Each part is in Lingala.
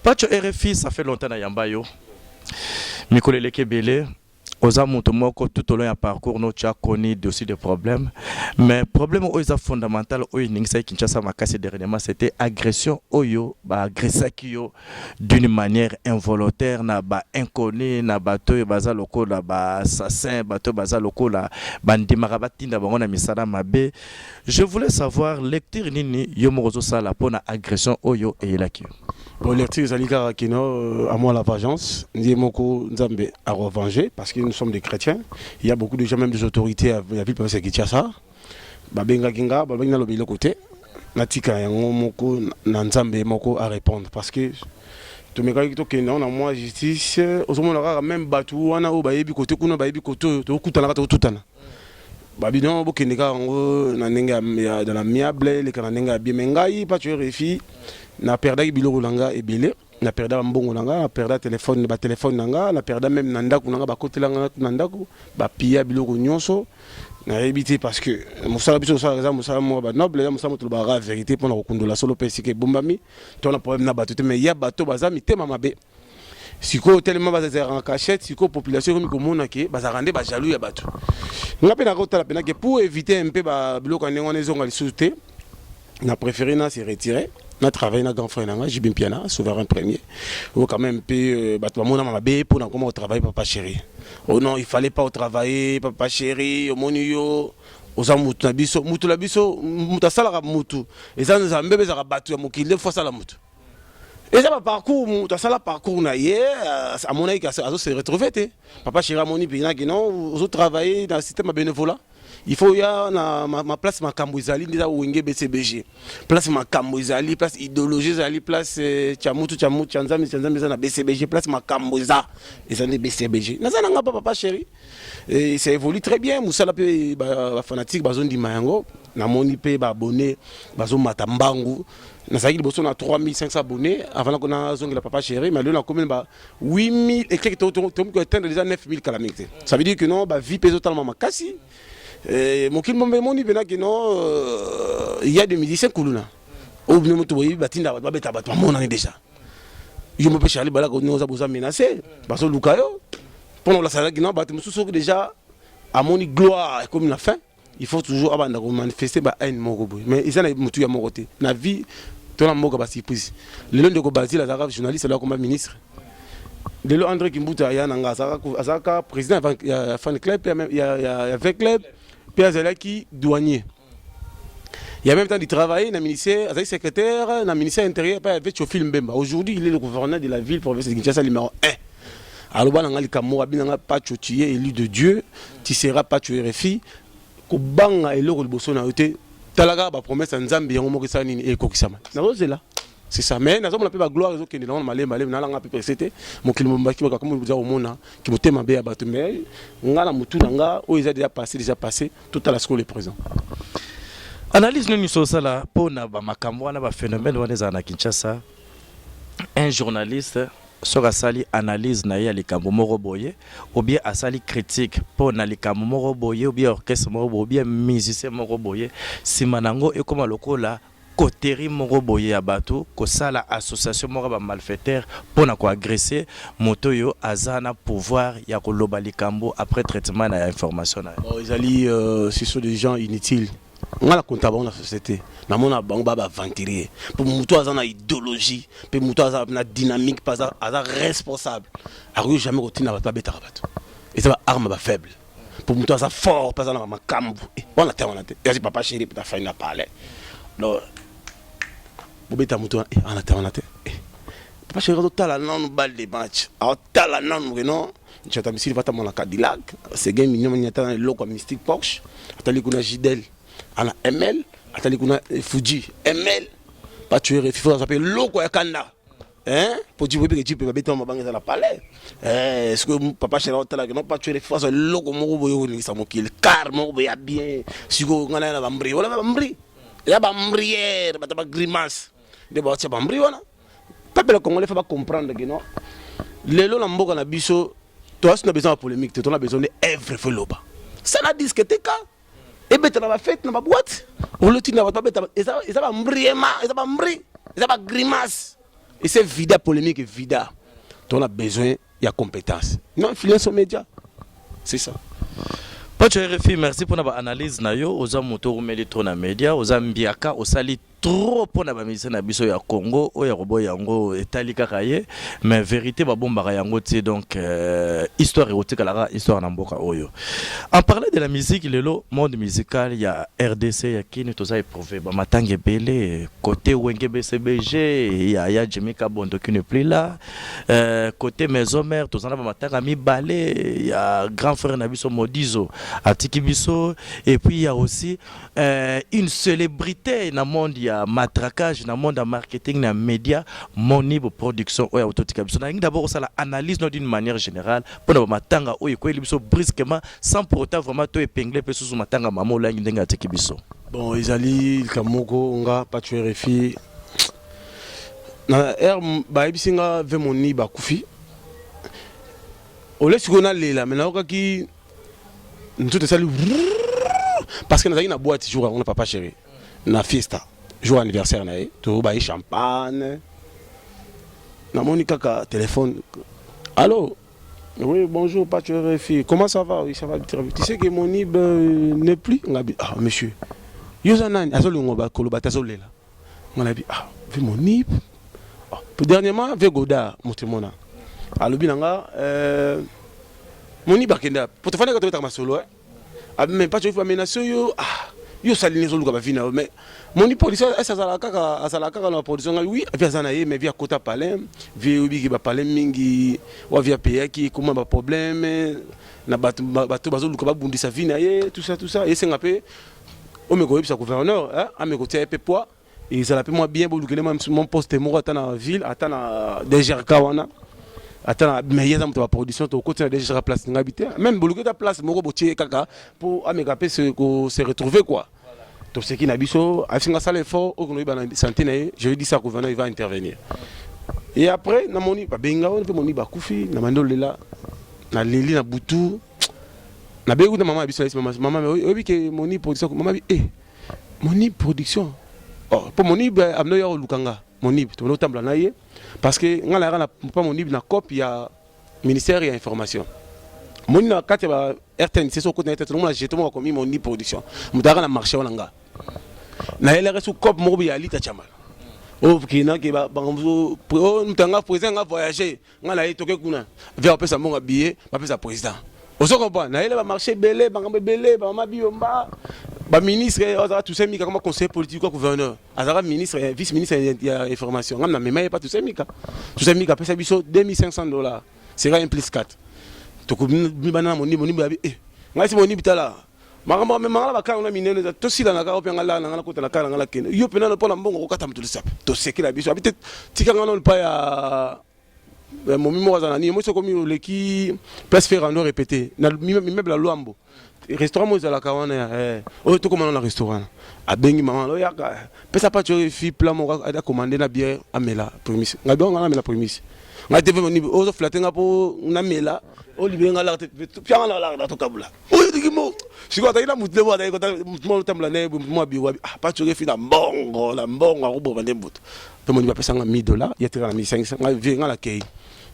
Pacho RFI, ça fait longtemps na Yambayo. Mikole Lekebele. Oza mutu moko tout au long du parcours no cha connu aussi des problèmes, mais problème oza fondamental oyo ningisa Kinshasa makasi dernièrement c'était agression oyo ba agressa kiyo d'une manière involontaire na ba inconnu na bato baza lokola ba assassin bato baza lokola bandimaka batinda bango na misala mabe. Je voulais savoir lecture nini yo mozo sala pona agression oyo eyelaki. Bon, lecture Zalika Kino, à moi la vengeance, Ndiemoko Nzambe à revenger, parce que nous sommes des chrétiens. Il y a beaucoup de gens, même des autorités à la ville de Kinshasa. Babenga Ginga, Babenga Lobi le côté. Natika Yango Moko Nzambe Moko à répondre. Parce que tout me dit que non, moi justice, aux hommes on même battu, on a au baïbi côté, qu'on baïbi côté, tout coutana, tout tana. Babidon, Bokenega, Nanenga dans la miable, les Kananenga Bimengai, pas tuer les filles. Na perda biloko langa ebele na perda mbongo langa na perda téléphone ba téléphone langa na perda même nandaku langa ba côté langa nandaku ba pia biloko nyonso na éviter parce que musala biso ça raison musala mo ba noble ya musala mo ba vérité pour na kokundola solo pesi ke bombami to na problème na bato mais ya bato bazami tema mabe siko tellement bazazera en cachette siko population comme komona ke bazarande ba jaloux ya bato ngape na kota la pena que pour éviter un peu ba biloko ndenge on ezonga lisouté na préféré na se retirer. On a travaillé avec grand frère Jibim Piana, souverain premier. Ou quand même pour comment travailler papa chéri. Oh non, il fallait pas au travailler papa chéri, au monio, aux amoutous nabiso, moutou labiso, moutasala moutou. Et ça nous a mbébé za battu à mokile fois ça la moutou. Et ça va parcours, moutasala parcours na hier, à mon avis ça se retrouver papa chéri moni pina qui non, aux travailler dans le système bénévolat. Il faut y avoir ma place ma Kambouizali déjà Wenge BCBG. Place ma Kambouizali, place idéologie Zali, place Tchamutu Tchanzami na BCBG, place ma Kambouiza et ça n'est BCBG. N'a pas papa chéri. Et ça évolue très bien. Moussala pe fanatique bazon di Mayango, na moni pe abonné bazon matambangu. Na saki bosso na 3500 abonnés avant qu'on a zongé la papa chéri, mais là on a combien 8000 et quelques to atteindre déjà 9000 calamités. Ça veut dire que non ba vie pèse totalement makasi. Mon qu'il m'a dit que non, il y a des musiciens Koulouna. Ou bien tu batinda babeta bat mon année déjà. Je me pêche aller bala qu'on nous a besoin menacer parce que Lukayo pendant la salle qui non bat mususu déjà à mon gloire comme la fin, il faut toujours abanda manifester ba haine morobo. Mais ils ont mutu ya moroté. Na vie ton amour ba surprise. Le long de ko Basile Azara journaliste là comme ministre. De l'eau André Kimbuta ya nanga Azaka président fan club il y a 20 clubs. Qui douanier. Il y a même temps de travailler dans le ministère, avec secrétaire, dans le ministère intérieur, avec Chofil Mbemba. Aujourd'hui, il est le gouverneur de la ville province de Kinshasa numéro 1. Alors, il n'y a pas de élu de Dieu, tu ne seras pas tué RFI. Kobanga et l'eau de Bossona, Talaga va promettre un Zambie, un Morisani et Kokisama. C'est là. C'est ça. Mais nous avons la gloire qui est dans le Malais, nous avons pu précéder. Mon climat qui va comme vous dire au monde, qui me thème à bien abattu. Mais on a la moutou, on a déjà passé, tout à la seconde est présent. Analyse nous sur ça là, pour na ba makambo na ba phénomène wana za na Kinshasa. Un journaliste sera sali analyse na ya likambo moko boye ou bien asali critique pour na likambo moko boye ou bien orchestre moko boye ou bien musicien moko boye simanango et comme lokola Koteri moko boye ya bato ko sala association moko ba malfaiteur pour na ko agresser moto yo azana pouvoir ya ko loba likambo après traitement na information na. Bon ils ali ce sont des gens inutiles. On a la comptable dans la société. Na mona bango ba ventilier. Pour moto azana idéologie, pour moto azana dynamique, pas azana responsable. Ariyo jamais rotina ba beta bato. Et ça va arme ba faible. Pour moto azana fort, pas azana makambu. On a terre on a terre. Ya papa chéri pour ta fin na parler. Non. Bobeta muto en attendant papa chéri tala non balle de match a tala non non j'attends ici va tamo na Cadillac c'est game mignon ni attend le comme mystique Porsche atali kuna Gidel ana ML atali kuna Fuji ML pas tuer il faut s'appeler loko ya kanda hein pour dire que tu peux beta mabanga dans la palais est-ce que papa chéri tala non pas tuer il faut loko moko boyo ni sa mokil car moko ya bien siko ngana na bambri wala bambri ya bambrière ba grimace de boîte bambri wana peuple congolais faut pas comprendre que non lelo na mboka na biso toi on a besoin de polémique tu as besoin de œuvre feloba ça na disquette ka et bête na ba fête na ba boîte on le tina ba bête et ça bambriema et ça bambri et ça ba grimace Et c'est vida polémique et vida. On a besoin, il y a compétence. Non, influence aux médias. C'est ça. Pacho RFI, merci pour notre analyse. Oza moto umeli trop na média, oza mbiaka, osali trop pour na bamisi na biso ya Congo, oya robo yango etali kaka ye, mais vérité ba bomba yango ti donc histoire érotique la histoire na mboka oyo. En parlant de la musique, le monde musical, il y a RDC, il y a Kini toza éprouvé ba matange belé, côté Wenge BCBG, il y a Jimmy Kabondo qui n'est plus là. Côté maison mère, toza na ba matanga mi balé, il y a grand frère na biso Modizo Atiki biso, et puis il y a aussi une célébrité dans le monde, il y a matraquage dans le monde, marketing, dans les médias, Monib production, ou autotika biso. D'abord, ça l'analyse d'une manière générale pour nous matanga ou quoi il biso brusquement sans pour autant vraiment tout épingler peu sous matanga mamo là n'inga Atiki biso. Bon, Isali Kamoko Nga Pacho RFI. Na ba ibisinga ve moni ba kufi. Ole sikona lela maintenant okaki tout ça parce que nous avons une boîte jour on n'a pas chéri na fiesta jour anniversaire na tout bailler champagne na monika ka téléphone allô oui bonjour Pacho RFI comment ça va oui ça va très bien tu sais que mon ib n'est plus ah monsieur yozanani azoli ngoba koloba tazolela on a dit ah vu mon ib dernièrement ve goda mutimona alobi nanga mon ib akenda pour te faire que tu es solo mais pas tu fais menacer yo yo salini zo luka ba vina mais mon production ça la kaka la production oui via zanaye mais via kota palais via ubi ki ba palais mingi wa via pays qui comment ba problème na batu bazo luka ba bundisa vina ye tout ça et c'est ngapé o me ko yebisa gouverneur me ko tia pe poids et ça la pe moi bien bolukele mon poste mo ata na ville ata na DGRK wana. Attends, mais il y a une production, tu as déjà la place habité. Même si tu as place, pour se retrouver quoi. Donc ce qui n'a pas fait ça l'effort, je lui dis ça, le gouverneur va intervenir. Et après, na moni ba benga on moni ba kufi na mandole la na leli na butu na begu na maman biso maman obi ke moni production maman bi moni production. Oh pour moni ba amno ya lukanga moni to no tambla na ye. Parce que nous avons pas mon livre na COP, il y a ministère et information. Mon livre quand il y a RTN, c'est ce côté net, tout le monde a jeté mon commis mon livre production. Mon livre na marché on nga. Na il reste COP mo bi ali ta chamal. Oh kina ke ba bango mutanga président nga voyager, nga la itoke kuna. Vers pesa mon billet, pa pesa président. On se comprend. Na il va marché belé, bango belé, ba ma biomba. Ba ministre tout ça mika comme conseiller politique ou gouverneur azara ministre vice ministre il y a information ngam na mema pas tout ça mika pesa biso $2500 c'est un plus 4 to ko mi bana moni babi ngai si moni bitala mama mama ba ka na minene to sila na ka openga la na kota na kala ngala kene yo pena no pona mbongo ko kata mutulu sap to sekila biso habite tika ngano pa ya mon mimo wazana ni mo so komi le ki place faire en répéter na meuble la Luambo restaurant moi la kawana oh to comment na restaurant a bengi maman lo yaka pesa pas tu fi plat mo a commander na bière amela prémisse nga bien nga amela prémisse nga te venu o flatter nga po na mela o libenga la pia la to kabula o diki mo siko ta ina mutle bo ta ko ta mo tambla ne mo bi wa pas tu fi na mbongo la mbongo ko bo vande mbuto to mo ni pesa nga $1000 yetira na 1500 nga vi nga la kei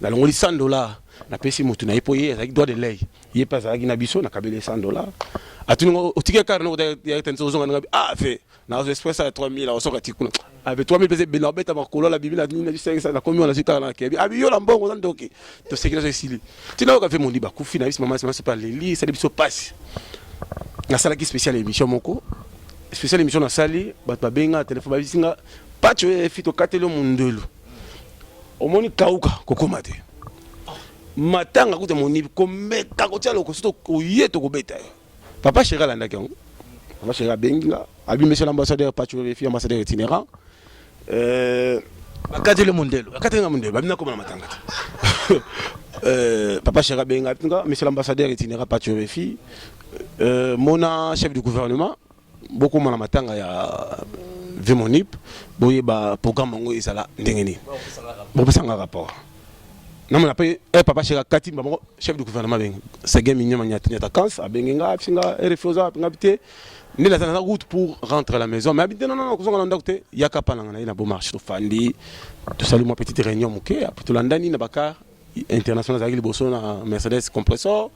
na longoli $100 na pesi mutu na ipoye avec droit de lei il passe avec na biso na kabele $100 atuni otike car no ya tenso zonga ngabi fait na express à 3000 la osoka tikuna avec 3000 pese bena beta makolo la bibi na 500 na komi on a sika na kebi abi yo la mbongo za ndoki to sekira so sili tina ka fait mon liba kufi na biso maman c'est pas leli ça biso passe na sala ki spécial émission moko spécial émission na sali ba benga téléphone ba bisinga pas tu fito katelo mundelu omoni kauka kokomate matanga kuta moni komeka kotia loko soto oyeto kobeta papa chéri la ndaki papa chéri benga abi monsieur l'ambassadeur Pacho RFI ambassadeur itinérant bakati le mondelo babina koma matanga papa chéri benga monsieur l'ambassadeur itinérant Pacho RFI mona chef du gouvernement beaucoup na matanga ya Vemonip boye ba programme ngo isala ndengeni bo pesanga rapport Non, après, papa chez Kati, chef du gouvernement, c'est un mignon, il y a une vacances, à Benga, Refosa, Pingabité. Il y a une route pour rentrer à la maison. Mais non, il y a qu'à pas il y a un beau marché, Fandi, tout ça, une petite réunion, après tout l'andani, il y a Bakar, international, il y a un Mercedes compresseur,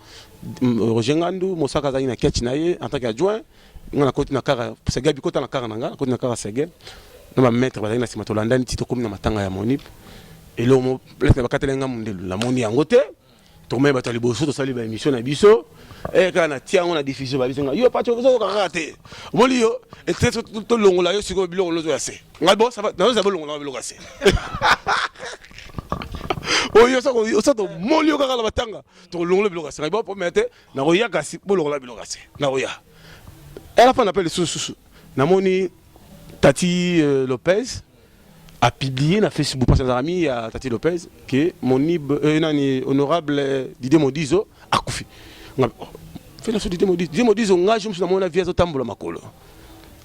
Roger Ngandou, Moussaka, il y a un Ketchinaye, en tant qu'adjoint, il y a un côté de Kara, c'est Gabi Kota, la Karananga, côté de Kara Segel, il y a un maître, il y a un cinéma, l'andani, Tito comme dans Matanga et Monip. Et là, la moni en côté, tout le monde a bossé, tout le émission à Bisso, et quand on a diffusé, il n'y a pas de chose à rater. Moi, il y a tout le long, là, c'est comme le long, assez. Bon, ça va, non, ça va le long, là, le assez. Oh, il y a ça, mon lieu, quand on va tanga, tout le long, le long, c'est bon pour mettre, n'a rien qu'à si, pour le long, le long, assez. N'a rien. Et à la fin, on appelle le sous-sous. Namoni Tati Lopez a publié sur Facebook parce que amis il y a Tati Lopez que mon honorable Didier Modizo a koufi. Fait la Didier Modizo nga je me suis dans mon avis à tambola makolo.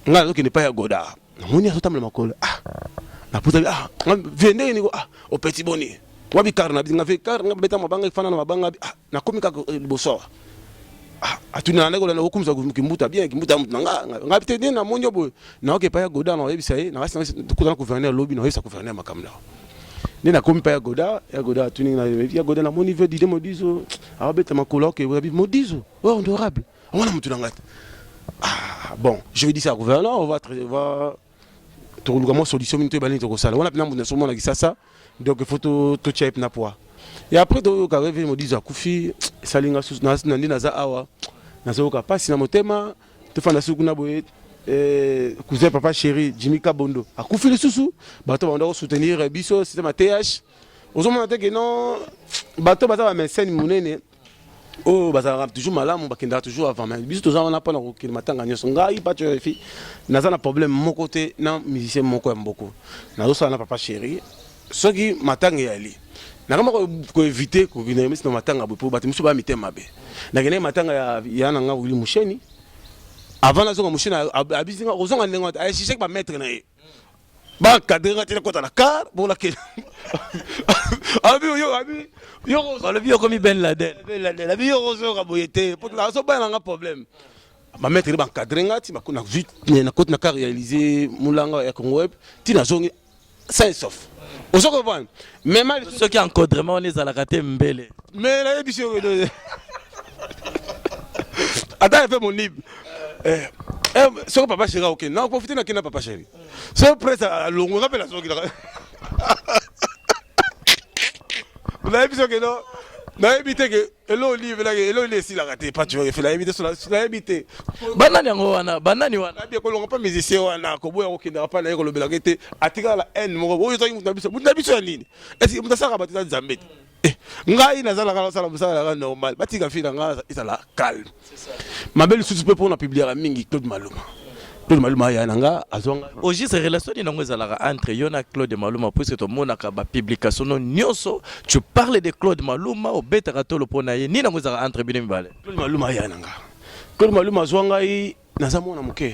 Nga donc n'est pas ya goda. Mon ya tambola makolo. Ah. Na puta vende ni au petit boni. Wabi karna bi nga fe karna beta mabanga fana na mabanga na komika boso. Atuna na ngolo na okumza kimbuta bien kimbuta nga peut-être na monyo bo na oke pa ya goda na yebi sai na reste tukuzana gouverneur lobby na yesa gouverneur makamla ni na komi pa ya goda atuni na ya goda na mon niveau d'idée Modizo abeta makolo ke wabi Modizo honorable on a mutuna ngata bon je vais dire ça au gouverneur on va trouver comment solution minute balini to sala on a pina muna somo na kisasa donc photo to chep na poa. Et après, quand je me dis à Koufi, Salinga sous Nandi Naza Awa, Nazaoka passe na motema, te fanda sukuna boye, cousin papa chéri, Jimmy Kabondo. À Koufi le sous, bateau on doit soutenir Bisso, système TH. Aux hommes que non, bateau baza mais scène monene. Oh, baza toujours malamu, bakenda toujours avant mais Bisso tous on a pas na ko matanga nyoso ngai pas tu fi. Naza na problème mon côté, non musicien mon ko mboko. Nazo ça na papa chéri. Ce qui matanga yali. Nakama ko éviter ko bina misi na matanga bo ba timiso ba mitema be nakene matanga ya nanga wili musheni avant na zonga musheni abizinga ozonga nengo ay shisek ba mettre na ye ba cadre tele kota na car bo la ke abi yo le bio comme Ben Laden abi yo ozonga boyete pour la so ba nanga problème ba mettre ba cadre ngati ba kuna vite na kota na car réaliser mulanga ya Congo web ti na zongi ça sauf. Mais ceux qui encadrement on les a raté mbele. Mais là il y attends il fait mon livre. Ce papa chéri OK. Non profiter na kina papa chéri. C'est prêt à longo rappelle la soki. Vous avez vu ce que non? Na éviter que le livre là le laisser la raté pas tu vois il fait la éviter sur la éviter. Banani yango wana bien ko longo pas musicien wana ko boya ko na pas na ko lobela kete atika la haine mo boyo to mutabiso nini est-ce que mutasaka batisa nzambeti ngai nazala kala sala musala normal batika fina nga isala calme ma belle sous peu pour na publier mingi Claude Maluma ya nanga azonga au juste relation ni nango ezalaka entre Yona Claude Maluma puisque to monaka ba publication no nyonso tu parles de Claude Maluma au beta katolo pona ye ni nango ezalaka entre bino mibale Claude Maluma ya nanga Claude Maluma zwanga yi nazamona muke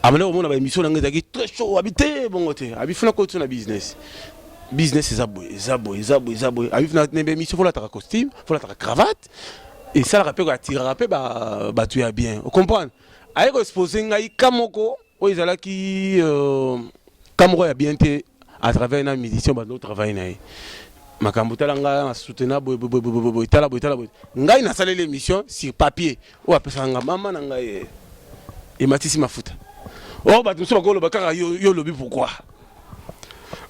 amana omona ba émission nanga ezaki très chaud habité bongote abifuna ko tuna business zaboy abifuna nembe émission fola ta costume fola ta cravate et ça la rappelle attirer rappel ba tu es bien vous comprenez aïe exposé ngai kamoko o ezalaki kamoko ya bien te à travers na musicien ba no travail na makambo talanga soutenir boy tala ngai na salé l'émission sur papier o apesa nga mama na ngai et matisi mafuta oh ba tumso bakolo bakaka yo lobi pourquoi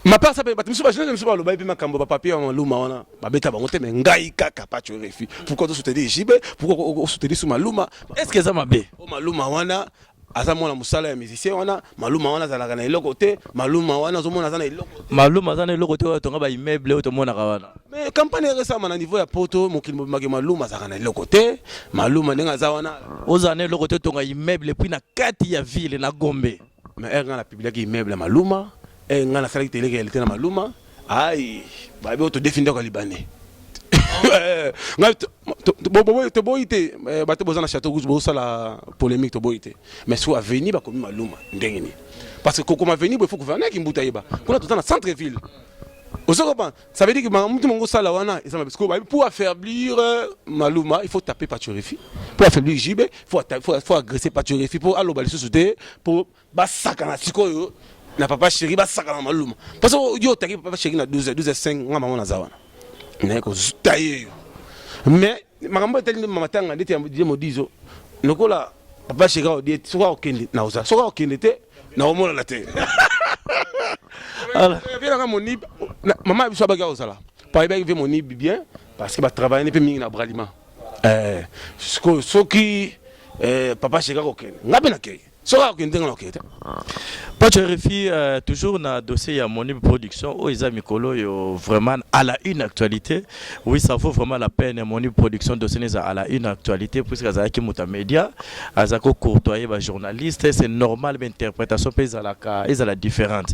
ma part ça ba tumso ba jeune tumso ba lobi pe makambo ba papier en Maluma wana ba beta bango te mais ngai kaka pa tu refi pourquoi tu soutenir Jibe pourquoi soutenir sur Maluma est-ce que ça m'a bé o Maluma wana azamona musala ya musicien wana Maluma wana zalaka na eloko te Maluma wana zomona zana eloko Maluma zana eloko te tonga ba immeuble o tomona kawana mais campagne récemment na niveau ya poto mokili mobimaki Maluma zalaka na eloko te Maluma ndenga za wana ozana eloko te tonga immeuble puis na kati ya ville na Gombe mais nga na publiaki immeuble ya Maluma nga na salaki télé réalité na Maluma ai ba be auto définir ko libanais te boite bato bozana château rouge bo sala polémique to boite mais soit avenir ba komi Maluma ndengeni parce que comme avenir il faut gouverner ki mbuta yeba kuna tozana centre ville Ça veut dire que pour affaiblir Maluma, il faut taper Pachoreffi. Pour affaiblir JB, il faut agresser Pachoreffi. Pour aller au sauter, pour Bassakana Siko, n'a pas chéri, Bassakana Maluma. Parce que yo t'as pas chéri na 12h05, on maman nazawana. N'est que taillé. Mais maman tellement mamatanga ndeti ya modizo. Nokola papa chéri au dit soka okende na oza. Soka okende te na omona la te. Alors, maman a besoin de ça. Par exemple, mon nid bien parce que va travailler un peu mieux dans Bralima. Ce qui papa chez Garoken. N'a pas d'accueil. Sera aucun temps l'enquête. Pachoreffi toujours dans le dossier à Monib Production où ils ont Mikolo vraiment à la une actualité. Oui, ça vaut vraiment la peine Monib Production dossier à la une actualité puisque ça a qui muta média, azako courtoyer ba journaliste, c'est normal l'interprétation ils à la différente.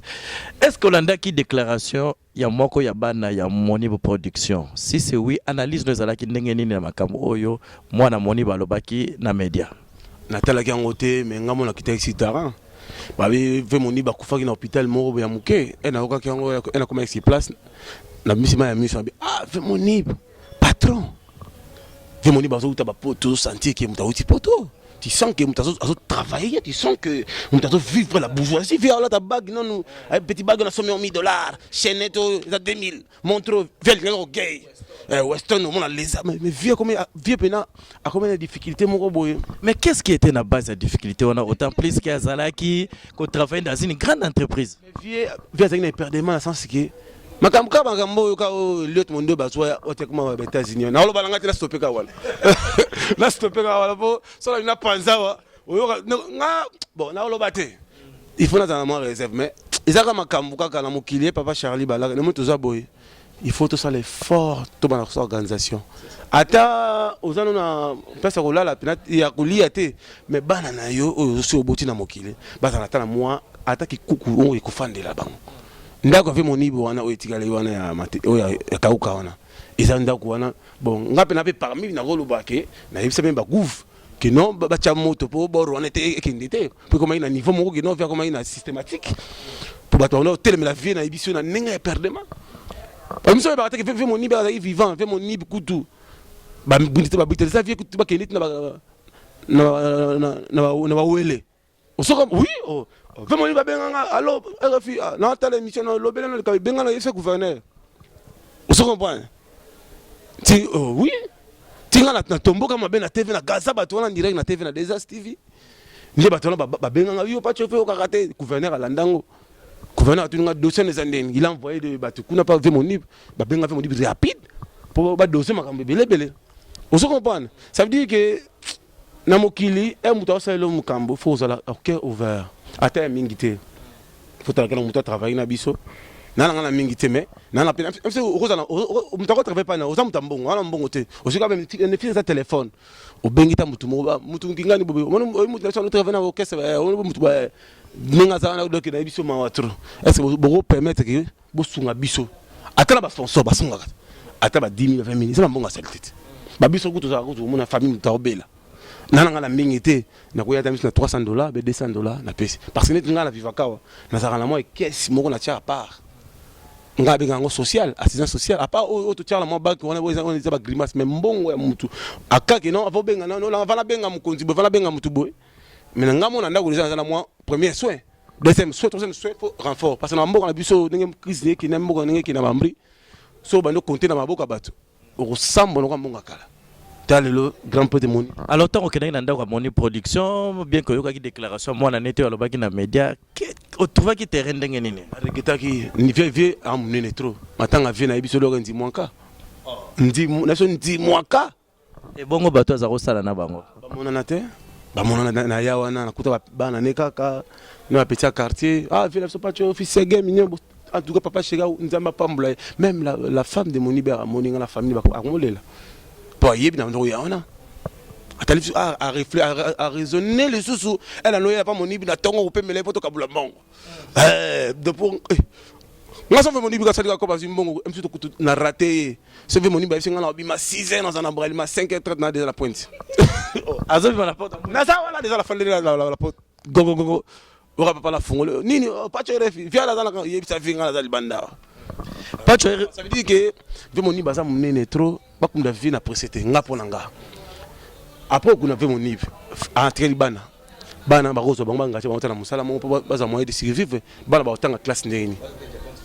Est-ce que l'on a qui déclaration ya moko ya bana ya Monib Production? Si c'est oui, analyse nous ala ki ndenge nini na makambo oyo mwana Monib alobaki na média. Natala qui en côté mais ngamo na kita excitara babi ve moni ba kufa na hôpital moko ya muke et na oka qui en comme ici place na misima ya miso ah ve moni patron ve moni ba zo uta ba poto sentir que muta uti poto tu sens que muta zo travailler tu sens que muta zo vivre la bourgeoisie via la ta bague non nous petit bague na somme $1000 chaînette à 2000 montre velcro gay Weston on a les mais vieux comme vieux pena a combien de difficultés mon boy. Mais qu'est-ce qui était la base de la difficulté? On a autant plus qu'il y a Zalaki qu'on travaille dans une grande entreprise. Vieux a perdu mal à sens que makamka makambo ka liot mondo bazwa otekuma ba États-Unis na lo balanga tela stopper ka wala la stopper ka wala po so la panza wa nga bon na lo baté il faut na moi réserve mais izaka makambo ka na mokilier papa Charlie Balaga ne moto za boy. Il faut tout ça l'effort de notre organisation. Ata ozano na pesa kola la penat ya kolia te mais bana na yo aussi oboti na mokile. Baza na tala moi ata ki kuku on ekofandela bango. Ndako ve monibo wana oetikala wana ya mate o ya kauka wana. Eza ndako wana bon ngape na pe parmi na roloba ke na yebisa même ba gouf que non ba cha moto po boro wana te ekindite. Pour comment ina niveau moko que non faire comment ina systématique. Pour batona tellement la vie na émission na ninga perdema. Parce que je vais faire mon nid vivant, faire mon nid couteau. Je vais faire vie couteau, je vais faire oui, fais mon nid alors, dans ta émission, le gouverneur. Vous comprenez? Oui, tu as un tombeau comme la TV, na Gaza, en direct na TV, na Desas TV. Je vais faire le gouverneur à Landango. Gouverneur a dossier des Andes, il a envoyé des bateaux. On n'a pas vu mon livre, il a fait mon livre rapide pour dossier ma belé. Vous comprenez? Ça veut dire que na mokili et muta sa lo mukambo faut ça au cœur ouvert. Ata mingité. Faut que muta travailler na biso. Na mingité mais na la peine. Même si muta travailler pas na oza mutambongo, ala mbongo te. Aussi quand même ne file sa téléphone. Au bengita mutu ngingani bobe. Mutu na travailler na orchestre, mutu ba ninga zana doki na biso mawatro. Est-ce que vous permettre que vous sunga biso? Ata la ba sponsor ba sunga. Ata ba 10 000 20 000, c'est la mbonga saltete. Ba biso kutu za kutu mona famille mutawbela. Nana la mingité na koya tamis na $300 be $200 na pesi. Parce que nga la vivakawa na zaka na moi caisse moko na tia à part. Nga be ngango social, assistance sociale à part auto tia la moi banque on a ba grimace mais mbongo ya mutu. Aka ke non avo benga non la vala benga mukonzi bo vala benga mutu boy. Mais nga mo na ndako les na moi premier soin. Deuxième soin, troisième soin pour renfort parce que na mbongo na biso ndenge crise ki na mbongo ndenge ki na bambri. So bando compter na maboka bato. Au sambo no mbonga kala. Le grand peu de monde. Alors tant que dans dans Monib Production bien que yoka qui déclaration moi na nete aloba ki na média o trouva ki terrain ndenge nini reketa ki ni vie am nene trop matanga vie na biso lo ndi mwaka ndi na so ndi mwaka e bongo bato za kosala na bango ba mona te ba mona na ya wana na kuta bana ne kaka na petit quartier ah vie la so pas tu office game ni en tout cas papa chega nzamba pambula même la femme de Monib a moninga la famille ba akomolela pour y bien on a à raisonner les sous elle a noyé pas mon ibi na tongo peut me les poto kabula mbongo de pour moi ça fait mon ibi ka sali comme mbongo même surtout na raté ça fait mon ibi singa na bima 6h dans un abril ma 5h30 na déjà la pointe azo bima la porte na ça voilà déjà la fin de la porte go go go ora papa la fongole nini pas tu refi via la dans la yebi ça finga la libanda Pacho Ça veut dire que je mon baza mon trop pas comme la vie na précédé nga ponanga. Après qu'on avait mon niveau entre les bana ba rozo banga ngacha ba na musala mo baza moyen de survivre bana ba tanga classe ndeni.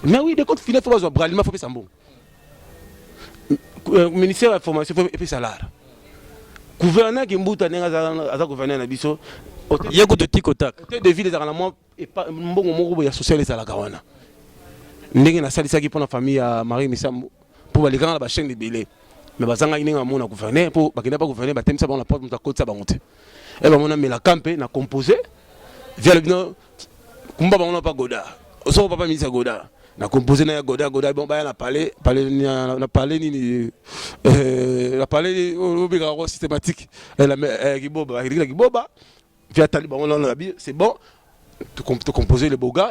Mais oui, de compte final faut baza bralima faut pesa mbongo. Ministère de la formation faut et salaire. Gouverneur qui mbuta nenga za gouverneur na biso yako de tikotak. Hôtel de ville ezalaka na mwa mbongo moko ya social ezalaka wana. Ndenge nasalisaki mpona famille ya Marie Misambo mpo balekanga na bachaîne ebele mais bazangaki ndenge bamona gouverneur mpo bakenda pa gouverneur batemisa bango na porte moto akotisa bango te e bamona melaka mpe na composé via le bino kumba bango na pa goda osoko papa ministre goda na composé na ya goda bon baya na palais nini na palais obika ko systématique la kiboba via tali bango na bi c'est bon tu composer les boga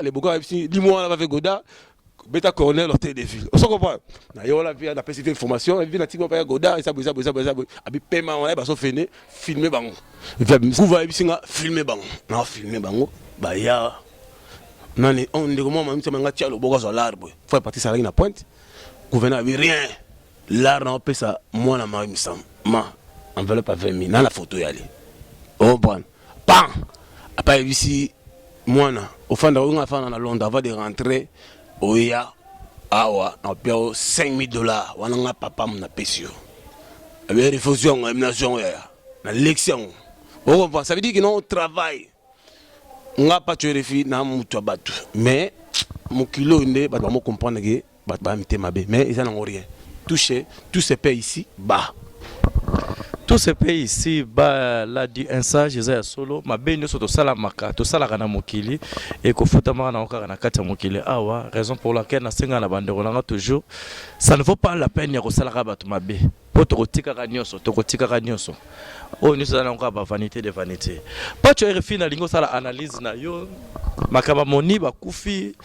dis-moi on va faire goda beta colonel hôtel de ville on se comprend na yo la via na petite information et vient na goda et ça abi paiement on va so fene filmer bango via kuva ebisinga filmer bango na filmer bango ba ya nani on de comment même manga tia le boga sur l'arbre faut partir ça na pointe gouverneur avait rien l'arbre on peut ça moi na Marie Misam ma enveloppe à 20 000 dans la photo y aller oh bon pan après ici moi na au fond na Londres avant de rentrer oya awa na pio $5,000 wana papa mna pesio avec réfusion élimination na lection ça veut dire que non travail nga pas tu refi na mutu abatu mais mon kilo inde ba mo comprendre que ba mitema be mais ils en ont rien touché tout se paye ici bas. Tous ces pays ici, là, dit un sage, ils solo, ma belle sur salamaka, tout ça la mokili, et qu'au foot na encore na kata mokili. Ah ouais, raison pour laquelle na singa na banderolanga toujours, ça ne vaut pas la peine de salara batu ma bé. Pour te rotika ganyoso, te rotika ganyoso. Oh, nous allons encore ba vanité de vanité. Pas tu es refina lingo ça la analyse na yo, makaba moni ba kufi,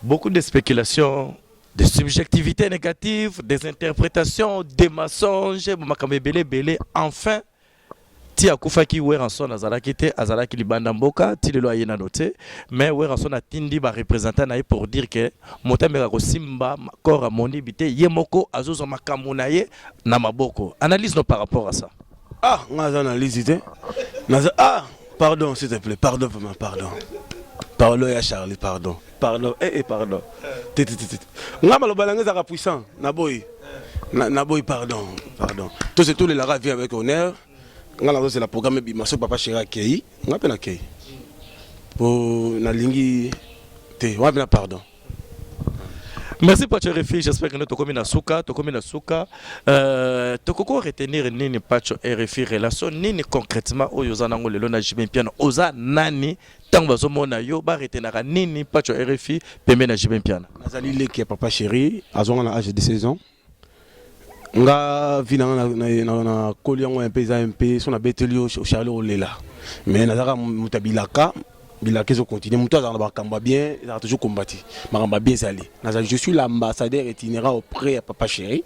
beaucoup de spéculations. Des subjectivités négatives, des interprétations, des mensonges, enfin, ti akufa ki weranson azalaki te azalaki libanda mboka ti lelo ayena noté mais weranson atindi ba représentant na pour dire que motameka ko simba makora moni bité yemoko azozo makambo na ye na maboko. Analyse no par rapport à ça. Ah, ngaza analyse te. Ah, pardon s'il te plaît, pardon vraiment, pardon. Pardon ya Charlie, pardon. Pardon, pardon. Nga malobalanga za puissant, naboy. Naboy pardon, pardon. Tous les lara vie avec honneur. Nga c'est la programme bimaso papa chéri kei, nga pena kei. Pour na lingi te, wa pena pardon. Merci Pacho Refi, j'espère que nous sommes na souka, tokoko retenir nini Pacho Refi relation nini concrètement oyozana ngolelo na Jibin Piano oza nani tant bazomona yo ba retenaka nini Pacho Refi pembe na Jibin Piano. Nazali leki papa chéri, azonga na âge de 16 ans. Nga vina na koliango un peu son abeteli au Charlie Olela. Mais nazaka mutabilaka il a continué, il bien, il a toujours combattu. Je suis l'ambassadeur itinérant auprès de Papa Chéri.